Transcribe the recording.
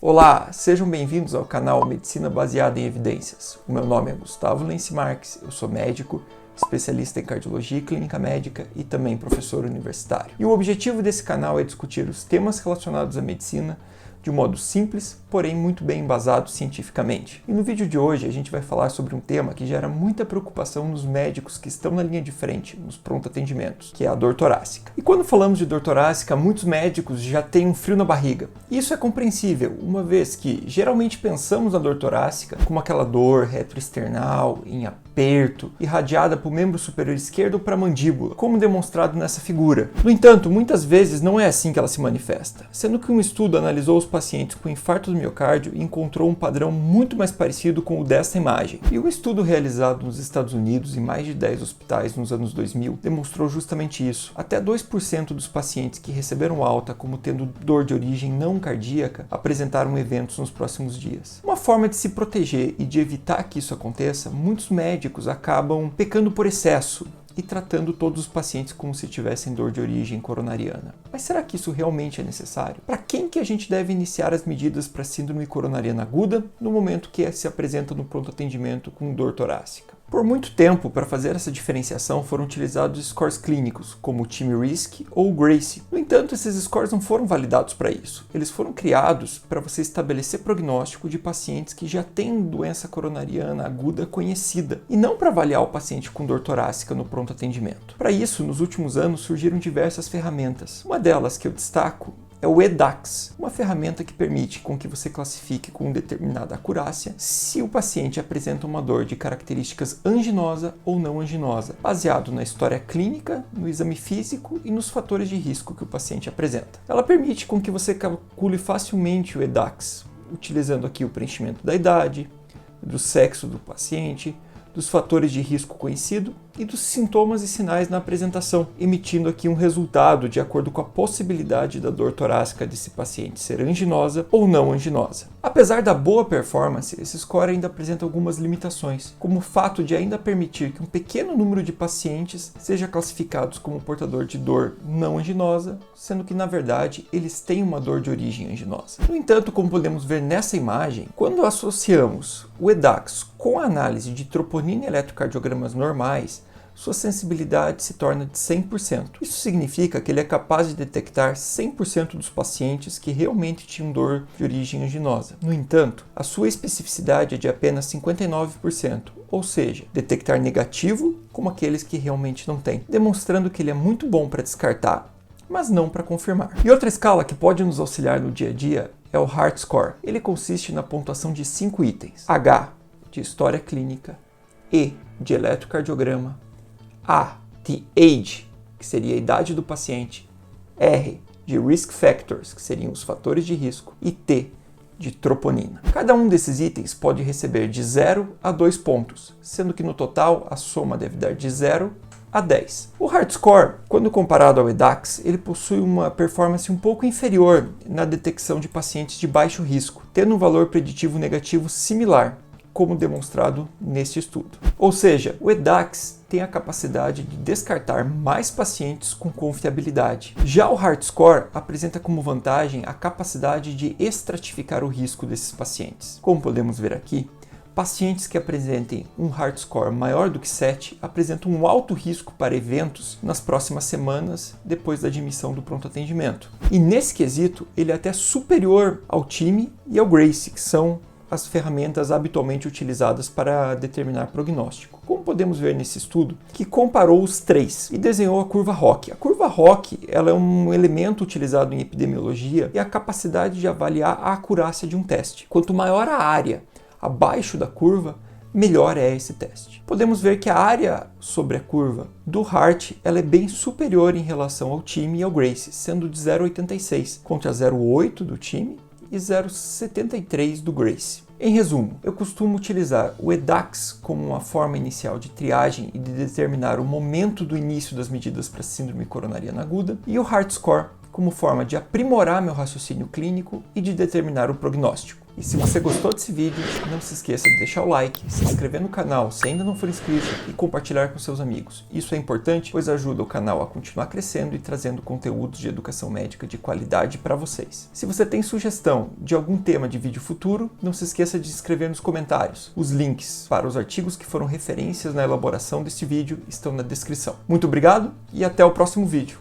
Olá, sejam bem-vindos ao canal Medicina Baseada em Evidências. O meu nome é Gustavo Lenci Marques, eu sou médico, especialista em cardiologia e clínica médica e também professor universitário. E o objetivo desse canal é discutir os temas relacionados à medicina de um modo simples, porém muito bem embasado cientificamente. E no vídeo de hoje a gente vai falar sobre um tema que gera muita preocupação nos médicos que estão na linha de frente, nos pronto-atendimentos, que é a dor torácica. E quando falamos de dor torácica, muitos médicos já têm um frio na barriga. E isso é compreensível, uma vez que geralmente pensamos na dor torácica como aquela dor retroesternal, em aperto, irradiada para o membro superior esquerdo ou para a mandíbula, como demonstrado nessa figura. No entanto, muitas vezes não é assim que ela se manifesta, sendo que um estudo analisou os pacientes com infarto do miocárdio e encontrou um padrão muito mais parecido com o desta imagem. E o estudo realizado nos Estados Unidos em mais de 10 hospitais nos anos 2000 demonstrou justamente isso. Até 2% dos pacientes que receberam alta como tendo dor de origem não cardíaca apresentaram eventos nos próximos dias. Uma forma de se proteger e de evitar que isso aconteça, muitos médicos acabam pecando por excesso e tratando todos os pacientes como se tivessem dor de origem coronariana. Mas será que isso realmente é necessário? Para quem que a gente deve iniciar as medidas para síndrome coronariana aguda no momento que se apresenta no pronto atendimento com dor torácica? Por muito tempo, para fazer essa diferenciação, foram utilizados scores clínicos, como o TIMI-RISC ou o GRACE. No entanto, esses scores não foram validados para isso. Eles foram criados para você estabelecer prognóstico de pacientes que já têm doença coronariana aguda conhecida, e não para avaliar o paciente com dor torácica no pronto atendimento. Para isso, nos últimos anos surgiram diversas ferramentas. Uma delas que eu destaco é o EDAX, uma ferramenta que permite com que você classifique com determinada acurácia se o paciente apresenta uma dor de características anginosa ou não anginosa, baseado na história clínica, no exame físico e nos fatores de risco que o paciente apresenta. Ela permite com que você calcule facilmente o EDAX, utilizando aqui o preenchimento da idade, do sexo do paciente, dos fatores de risco conhecido e dos sintomas e sinais na apresentação, emitindo aqui um resultado de acordo com a possibilidade da dor torácica desse paciente ser anginosa ou não anginosa. Apesar da boa performance, esse score ainda apresenta algumas limitações, como o fato de ainda permitir que um pequeno número de pacientes seja classificados como portador de dor não anginosa, sendo que na verdade eles têm uma dor de origem anginosa. No entanto, como podemos ver nessa imagem, quando associamos o EDAX com a análise de troponina e eletrocardiogramas normais, sua sensibilidade se torna de 100%. Isso significa que ele é capaz de detectar 100% dos pacientes que realmente tinham dor de origem anginosa. No entanto, a sua especificidade é de apenas 59%, ou seja, detectar negativo como aqueles que realmente não têm, demonstrando que ele é muito bom para descartar, mas não para confirmar. E outra escala que pode nos auxiliar no dia a dia é o Heart Score. Ele consiste na pontuação de 5 itens: H, de história clínica, E, de eletrocardiograma, A, de age, que seria a idade do paciente, R, de risk factors, que seriam os fatores de risco, e T, de troponina. Cada um desses itens pode receber de 0 a 2 pontos, sendo que no total a soma deve dar de 0 a 10. O Heart Score, quando comparado ao EDAX, ele possui uma performance um pouco inferior na detecção de pacientes de baixo risco, tendo um valor preditivo negativo similar, como demonstrado neste estudo. Ou seja, o EDAX tem a capacidade de descartar mais pacientes com confiabilidade. Já o Heart Score apresenta como vantagem a capacidade de estratificar o risco desses pacientes. Como podemos ver aqui, pacientes que apresentem um Heart Score maior do que 7 apresentam um alto risco para eventos nas próximas semanas depois da admissão do pronto atendimento. E nesse quesito, ele é até superior ao TIMI e ao GRACE, que são as ferramentas habitualmente utilizadas para determinar prognóstico. Como podemos ver nesse estudo, que comparou os três e desenhou a curva ROC. A curva ROC ela é um elemento utilizado em epidemiologia e a capacidade de avaliar a acurácia de um teste. Quanto maior a área abaixo da curva, melhor é esse teste. Podemos ver que a área sobre a curva do Heart ela é bem superior em relação ao TIMI e ao GRACE, sendo de 0,86 contra 0,8 do TIMI e 0,73 do GRACE. Em resumo, eu costumo utilizar o EDAX como uma forma inicial de triagem e de determinar o momento do início das medidas para síndrome coronariana aguda e o Heart Score como forma de aprimorar meu raciocínio clínico e de determinar o prognóstico. E se você gostou desse vídeo, não se esqueça de deixar o like, se inscrever no canal se ainda não for inscrito e compartilhar com seus amigos. Isso é importante, pois ajuda o canal a continuar crescendo e trazendo conteúdos de educação médica de qualidade para vocês. Se você tem sugestão de algum tema de vídeo futuro, não se esqueça de escrever nos comentários. Os links para os artigos que foram referências na elaboração deste vídeo estão na descrição. Muito obrigado e até o próximo vídeo.